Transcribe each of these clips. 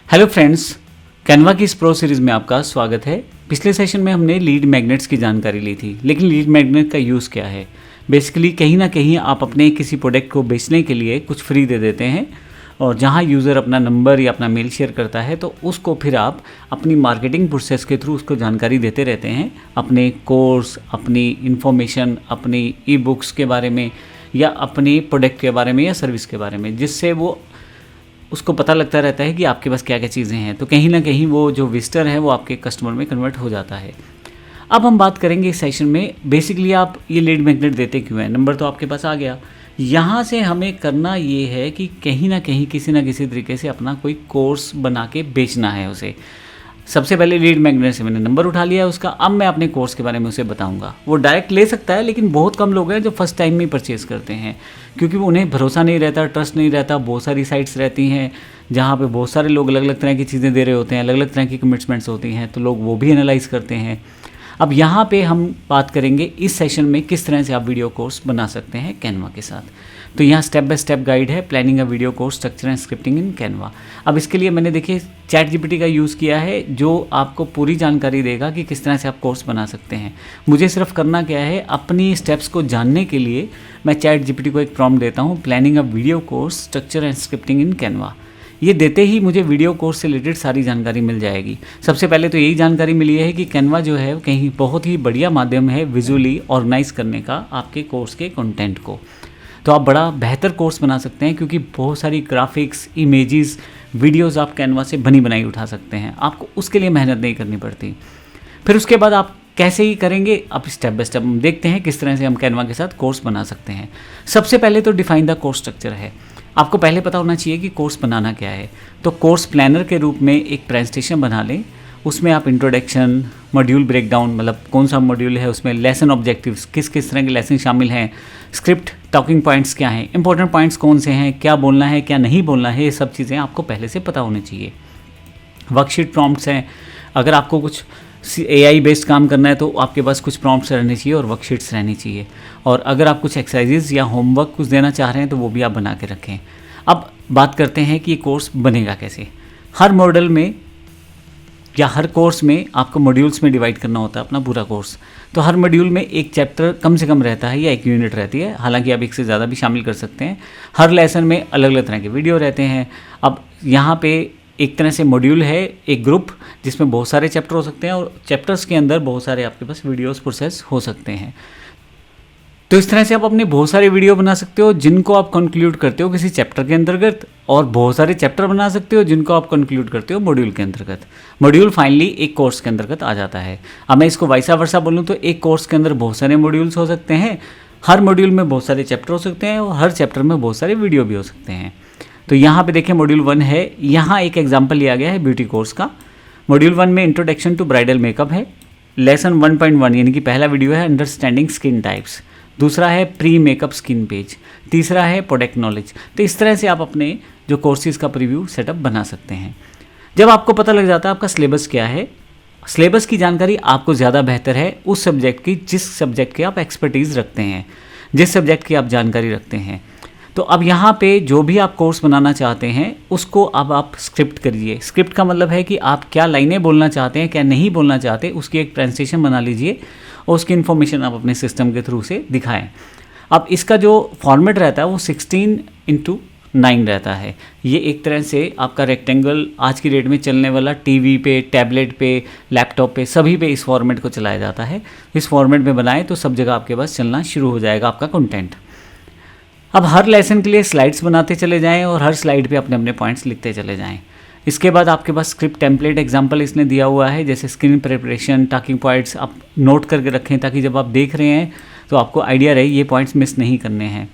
Hello friends, Canva की इस pro series में आपका स्वागत है। पिछले सेशन में हमने लीड मैग्नेट्स की जानकारी ली थी, लेकिन लीड मैग्नेट का यूज़ क्या है। बेसिकली कहीं ना कहीं आप अपने किसी प्रोडक्ट को बेचने के लिए कुछ फ्री दे देते हैं और जहां यूज़र अपना नंबर या अपना मेल शेयर करता है तो उसको फिर आप अपनी मार्केटिंग प्रोसेस के थ्रू उसको जानकारी देते रहते हैं, अपने कोर्स, अपनी इन्फॉर्मेशन, अपनी ई बुक्स के बारे में या अपनी प्रोडक्ट के बारे में या सर्विस के बारे में, जिससे वो उसको पता लगता रहता है कि आपके पास क्या क्या चीज़ें हैं। तो कहीं ना कहीं वो जो विजिटर है वो आपके कस्टमर में कन्वर्ट हो जाता है। अब हम बात करेंगे इस सेशन में बेसिकली आप ये लीड मैग्नेट देते क्यों हैं। नंबर तो आपके पास आ गया, यहाँ से हमें करना ये है कि कहीं ना कहीं किसी ना किसी तरीके से अपना कोई कोर्स बना के बेचना है उसे। सबसे पहले लीड मैग्नेट से मैंने नंबर उठा लिया है उसका, अब मैं अपने कोर्स के बारे में उसे बताऊंगा। वो डायरेक्ट ले सकता है, लेकिन बहुत कम लोग हैं जो फर्स्ट टाइम में परचेज़ करते हैं, क्योंकि उन्हें भरोसा नहीं रहता, ट्रस्ट नहीं रहता। बहुत सारी साइट्स रहती हैं जहाँ पे बहुत सारे लोग अलग अलग तरह की चीज़ें दे रहे होते हैं, अलग अलग तरह की कमिटमेंट्स होती हैं, तो लोग वो भी एनालाइज़ करते हैं। अब यहाँ पे हम बात करेंगे इस सेशन में किस तरह से आप वीडियो कोर्स बना सकते हैं कैनवा के साथ। तो यहाँ स्टेप बाय स्टेप गाइड है, planning a video course, structure and scripting in Canva. अब इसके लिए मैंने देखिए चैट जीपीटी का यूज़ किया है, जो आपको पूरी जानकारी देगा कि किस तरह से आप कोर्स बना सकते हैं। मुझे सिर्फ करना क्या है, अपनी स्टेप्स को जानने के लिए मैं चैट जीपीटी को एक प्रॉम्प्ट देता हूँ, planning a video course, structure and scripting in Canva. ये देते ही मुझे वीडियो कोर्स से रिलेटेड सारी जानकारी मिल जाएगी। सबसे पहले तो यही जानकारी मिली है कि कैनवा जो है कहीं बहुत ही बढ़िया माध्यम है विजुअली ऑर्गेनाइज करने का आपके कोर्स के कंटेंट को। तो आप बड़ा बेहतर कोर्स बना सकते हैं, क्योंकि बहुत सारी ग्राफिक्स, इमेजेस, वीडियोस आप कैनवा से बनी बनाई उठा सकते हैं। आपको उसके लिए मेहनत नहीं करनी पड़ती। फिर उसके बाद आप कैसे ही करेंगे, अब स्टेप बाय स्टेप हम देखते हैं किस तरह से हम कैनवा के साथ कोर्स बना सकते हैं। सबसे पहले तो डिफाइन द कोर्स स्ट्रक्चर है। आपको पहले पता होना चाहिए कि कोर्स बनाना क्या है। तो कोर्स प्लानर के रूप में एक प्रेजेंटेशन बना लें, उसमें आप इंट्रोडक्शन, मॉड्यूल ब्रेकडाउन, मतलब कौन सा मॉड्यूल है, उसमें लेसन ऑब्जेक्टिव्स, किस किस तरह के लेसन शामिल हैं, स्क्रिप्ट, टॉकिंग पॉइंट्स क्या हैं, इंपॉर्टेंट पॉइंट्स कौन से हैं, क्या बोलना है क्या नहीं बोलना है, ये सब चीज़ें आपको पहले से पता होनी चाहिए। वर्कशीट प्रॉम्प्ट्स हैं, अगर आपको कुछ AI बेस्ड काम करना है तो आपके पास कुछ प्रॉम्प्ट्स रहने चाहिए और वर्कशीट्स रहनी चाहिए। और अगर आप कुछ एक्सरसाइजेज या होमवर्क कुछ देना चाह रहे हैं तो वो भी आप बना के रखें। अब बात करते हैं कि ये कोर्स बनेगा कैसे। हर मॉडल में या हर कोर्स में आपको मॉड्यूल्स में डिवाइड करना होता है अपना पूरा कोर्स। तो हर मॉड्यूल में एक चैप्टर कम से कम रहता है या एक यूनिट रहती है, हालांकि आप एक से ज़्यादा भी शामिल कर सकते हैं। हर लेसन में अलग अलग तरह के वीडियो रहते हैं। अब यहाँ पे एक तरह से मॉड्यूल है, एक ग्रुप जिसमें बहुत सारे चैप्टर हो सकते हैं और चैप्टर्स के अंदर बहुत सारे आपके पास वीडियोस प्रोसेस हो सकते हैं। तो इस तरह से आप अपने बहुत सारे वीडियो बना सकते हो जिनको आप कंक्लूड करते हो किसी चैप्टर के अंतर्गत, और बहुत सारे चैप्टर बना सकते हो जिनको आप कंक्लूड करते हो मॉड्यूल के अंतर्गत। मॉड्यूल फाइनली एक कोर्स के अंतर्गत आ जाता है। अब मैं इसको वैसा वर्सा बोलूँ तो एक कोर्स के अंदर बहुत सारे मॉड्यूल्स हो सकते हैं, हर मॉड्यूल में बहुत सारे चैप्टर हो सकते हैं और हर चैप्टर में बहुत सारे वीडियो भी हो सकते हैं। तो यहाँ पे देखिए मॉड्यूल 1 है, यहाँ एक एग्जाम्पल लिया गया है ब्यूटी कोर्स का। मॉड्यूल 1 में इंट्रोडक्शन टू ब्राइडल मेकअप है। लेसन 1.1 यानी कि पहला वीडियो है अंडरस्टैंडिंग स्किन टाइप्स, दूसरा है प्री मेकअप स्किन पेज, तीसरा है प्रोडक्ट नॉलेज। तो इस तरह से आप अपने जो कोर्सेज का प्रीव्यू सेटअप बना सकते हैं। जब आपको पता लग जाता है आपका सिलेबस क्या है, सिलेबस की जानकारी आपको ज़्यादा बेहतर है उस सब्जेक्ट की जिस सब्जेक्ट के आप एक्सपर्टीज़ रखते हैं, जिस सब्जेक्ट की आप जानकारी रखते हैं। तो अब यहाँ पे जो भी आप कोर्स बनाना चाहते हैं उसको अब आप स्क्रिप्ट करिए। स्क्रिप्ट का मतलब है कि आप क्या लाइनें बोलना चाहते हैं, क्या नहीं बोलना चाहते, उसकी एक प्रेजेंटेशन बना लीजिए और उसकी इन्फॉर्मेशन आप अपने सिस्टम के थ्रू से दिखाएं। अब इसका जो फॉर्मेट रहता है वो 16:9 रहता है। ये एक तरह से आपका रेक्टेंगल आज की डेट में चलने वाला टीवी पे, टैबलेट पे, लैपटॉप पे, सभी पे इस फॉर्मेट को चलाया जाता है। इस फॉर्मेट में बनाएं तो सब जगह आपके पास चलना शुरू हो जाएगा आपका कंटेंट। अब हर लेसन के लिए स्लाइड्स बनाते चले जाएं और हर स्लाइड पे अपने अपने पॉइंट्स लिखते चले जाएं। इसके बाद आपके पास स्क्रिप्ट टेम्पलेट एग्जांपल इसने दिया हुआ है, जैसे स्क्रीन प्रिपरेशन, टॉकिंग पॉइंट्स आप नोट करके रखें ताकि जब आप देख रहे हैं तो आपको आइडिया रहे ये पॉइंट्स मिस नहीं करने हैं।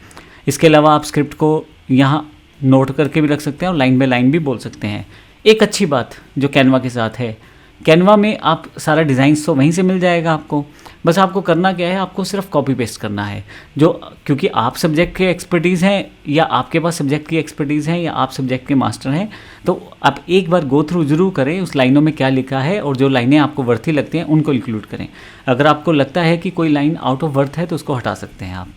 इसके अलावा आप स्क्रिप्ट को यहाँ नोट करके भी रख सकते हैं और लाइन बाय लाइन भी बोल सकते हैं। एक अच्छी बात जो कैनवा के साथ है, कैनवा में आप सारा डिज़ाइन तो वहीं से मिल जाएगा आपको, बस आपको करना क्या है, आपको सिर्फ कॉपी पेस्ट करना है। जो क्योंकि आप सब्जेक्ट के एक्सपर्टीज़ हैं या आपके पास सब्जेक्ट की एक्सपर्टीज़ है या आप सब्जेक्ट के मास्टर हैं, तो आप एक बार गो थ्रू जरूर करें उस लाइनों में क्या लिखा है और जो लाइनें आपको वर्थी लगती हैं उनको इंक्लूड करें। अगर आपको लगता है कि कोई लाइन आउट ऑफ वर्थ है तो उसको हटा सकते हैं आप।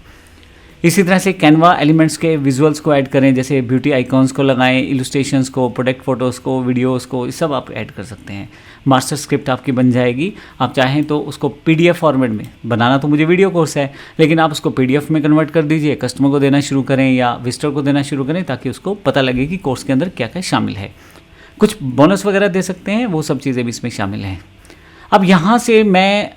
इसी तरह से कैनवा एलिमेंट्स के विजुअल्स को ऐड करें, जैसे ब्यूटी आइकॉन्स को लगाएं, इलस्ट्रेशंस को, प्रोडक्ट फोटोज़ को, वीडियोस को, ये सब आप ऐड कर सकते हैं। मास्टर स्क्रिप्ट आपकी बन जाएगी। आप चाहें तो उसको PDF फॉर्मेट में बनाना, तो मुझे वीडियो कोर्स है, लेकिन आप उसको PDF में कन्वर्ट कर दीजिए, कस्टमर को देना शुरू करें या विजिटर को देना शुरू करें, ताकि उसको पता लगे कि कोर्स के अंदर क्या क्या शामिल है। कुछ बोनस वगैरह दे सकते हैं, वो सब चीज़ें भी इसमें शामिल हैं। अब यहाँ से मैं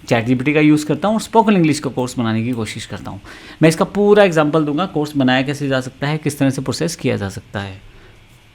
ChatGPT का यूज़ करता हूँ और स्पोकन इंग्लिश का कोर्स बनाने की कोशिश करता हूँ। मैं इसका पूरा एग्जांपल दूंगा, कोर्स बनाया कैसे जा सकता है, किस तरह से प्रोसेस किया जा सकता है।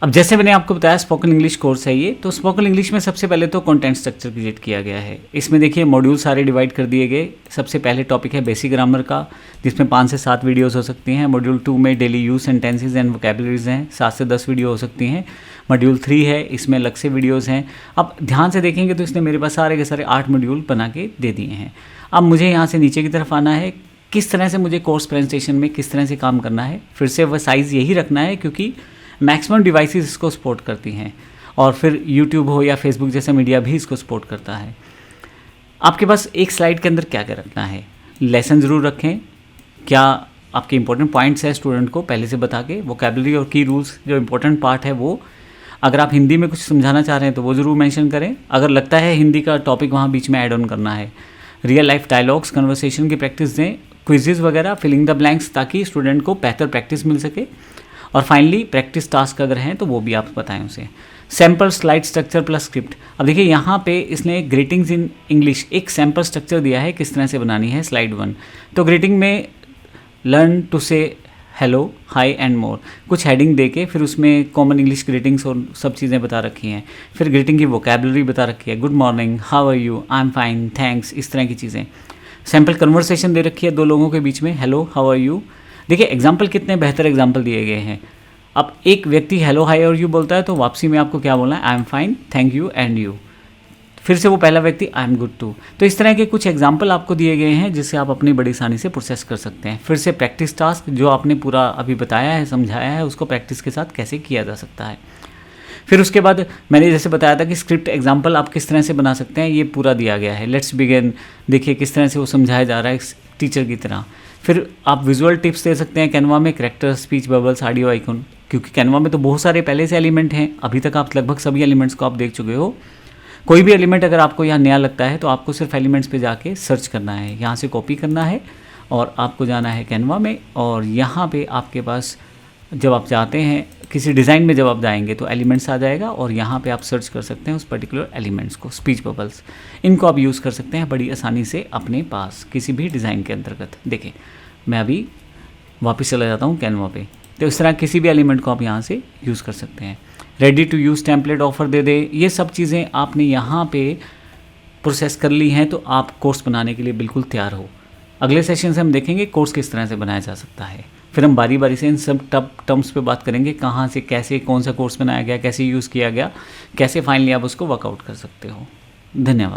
अब जैसे मैंने आपको बताया स्पोकन इंग्लिश कोर्स है ये, तो स्पोकन इंग्लिश में सबसे पहले तो कंटेंट स्ट्रक्चर क्रिएट किया गया है। इसमें देखिए मॉड्यूल सारे डिवाइड कर दिए गए। सबसे पहले टॉपिक है बेसिक ग्रामर का, जिसमें 5 से 7 वीडियोस हो सकती हैं। मॉड्यूल 2 में daily use sentences and vocabularies हैं, 7 से 10 वीडियो हो सकती हैं। मॉड्यूल 3 है, इसमें अलग से वीडियोज़ हैं। अब ध्यान से देखेंगे तो इसने मेरे पास सारे के सारे 8 मॉड्यूल बना के दे दिए हैं। अब मुझे यहाँ से नीचे की तरफ आना है, किस तरह से मुझे कोर्स प्रेजेंटेशन में किस तरह से काम करना है। फिर से वह साइज़ यही रखना है, क्योंकि मैक्सिमम डिवाइसेस इसको सपोर्ट करती हैं, और फिर यूट्यूब हो या फेसबुक जैसा मीडिया भी इसको सपोर्ट करता है। आपके पास एक स्लाइड के अंदर क्या क्या रखना है, लेसन ज़रूर रखें। क्या आपके इंपॉर्टेंट पॉइंट्स है स्टूडेंट को पहले से बता के, वोकैबुलरी और की रूल्स जो इंपॉर्टेंट पार्ट है वो, अगर आप हिंदी में कुछ समझाना चाह रहे हैं तो वो ज़रूर मेंशन करें। अगर लगता है हिंदी का टॉपिक वहाँ बीच में ऐड ऑन करना है। रियल लाइफ डायलॉग्स, कन्वर्सेशन की प्रैक्टिस दें, क्विजेज़ वगैरह, फिलिंग द ब्लैंक्स, ताकि स्टूडेंट को बेहतर प्रैक्टिस मिल सके। और फाइनली प्रैक्टिस टास्क अगर हैं तो वो भी आप बताएं उसे। Sample slide structure plus script. अब देखिए यहाँ पे इसने ग्रीटिंग्स इन इंग्लिश एक सैम्पल स्ट्रक्चर दिया है, किस तरह से बनानी है स्लाइड 1। तो ग्रीटिंग में लर्न टू से हेलो, हाई एंड मोर, कुछ हेडिंग दे के फिर उसमें कॉमन इंग्लिश ग्रीटिंग्स और सब चीज़ें बता रखी हैं। फिर ग्रीटिंग की वोकैबुलरी बता रखी है, good morning, how are you, I am fine, thanks, इस तरह की चीज़ें। सैम्पल कन्वर्सेशन दे रखी है 2 लोगों के बीच में, हेलो, हाउ आर यू। देखिए एग्जाम्पल कितने बेहतर एग्जाम्पल दिए गए हैं। अब एक व्यक्ति हेलो, हाई और यू बोलता है, तो वापसी में आपको क्या बोलना है, आई am fine, thank you and you. फिर से वो पहला व्यक्ति आई एम गुड टू। तो इस तरह के कुछ एग्जाम्पल आपको दिए गए हैं, जिससे आप अपनी बड़ी आसानी से प्रोसेस कर सकते हैं। फिर से प्रैक्टिस टास्क, जो आपने पूरा अभी बताया है, समझाया है, उसको प्रैक्टिस के साथ कैसे किया जा सकता है। फिर उसके बाद मैंने जैसे बताया था कि स्क्रिप्ट एग्जाम्पल आप किस तरह से बना सकते हैं, ये पूरा दिया गया है। लेट्स बिगिन, देखिए किस तरह से वो समझाया जा रहा है टीचर की तरह। फिर आप विजुअल टिप्स दे सकते हैं कैनवा में, character, speech bubbles, audio icon, क्योंकि कैनवा में तो बहुत सारे पहले से एलिमेंट हैं। अभी तक आप लगभग सभी एलिमेंट्स को आप देख चुके हो। कोई भी एलिमेंट अगर आपको यहाँ नया लगता है तो आपको सिर्फ एलिमेंट्स पे जाके सर्च करना है, यहाँ से कॉपी करना है और आपको जाना है कैनवा में। और यहाँ पे आपके पास जब आप चाहते हैं किसी डिज़ाइन में जब आप जाएंगे तो एलिमेंट्स आ जाएगा, और यहाँ पे आप सर्च कर सकते हैं उस पर्टिकुलर एलिमेंट्स को। स्पीच बबल्स, इनको आप यूज़ कर सकते हैं बड़ी आसानी से अपने पास किसी भी डिज़ाइन के अंतर्गत। देखिए मैं अभी वापस चला जाता हूँ कैनवा पे, तो इस तरह किसी भी एलिमेंट को आप यहाँ से यूज़ कर सकते हैं। Ready to use template offer दे दे, ये सब चीज़ें आपने यहाँ पे प्रोसेस कर ली हैं, तो आप कोर्स बनाने के लिए बिल्कुल तैयार हो। अगले सेशन से हम देखेंगे कोर्स किस तरह से बनाया जा सकता है। फिर हम बारी बारी से इन सब टर्म्स पे बात करेंगे, कहाँ से कैसे कौन सा कोर्स बनाया गया, कैसे यूज़ किया गया, कैसे फाइनली आप उसको वर्कआउट कर सकते हो। धन्यवाद।